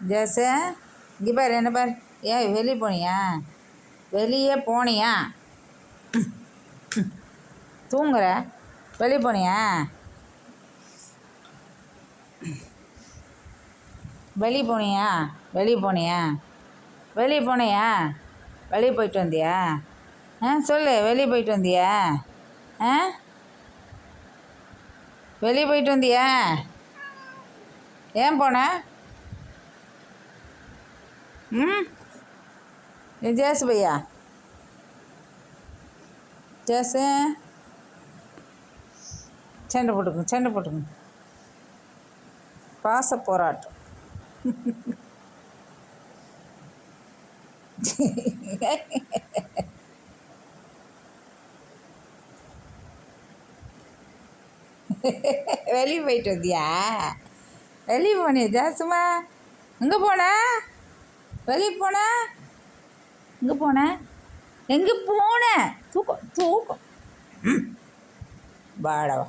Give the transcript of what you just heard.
ஜெசு இங்கே பாரு என்ன பாரு. ஏன் வெளியே போனியா? வெளியே போனியா? தூங்குற? வெளியே போனியா? வெளியே போனியா? வெளியே போனியா? வெளியே போனியா? வெளியே போயிட்டு வந்தியா? சொல்லு, வெளியே போயிட்டு வந்தியா? வெளியே போயிட்டு வந்தியா? ஏன் போன? ஜேசு பையா, ஜேசு சண்டை போட்டுக்குங்க பாச போராட்டம். வெளியே போயிட்டு வந்தியா? வெளியே போனியா ஜாசுமா? எங்கே போன? வெளியே போன? எங்கே போன? எங்கே போன? தூக்கம் வாடவா.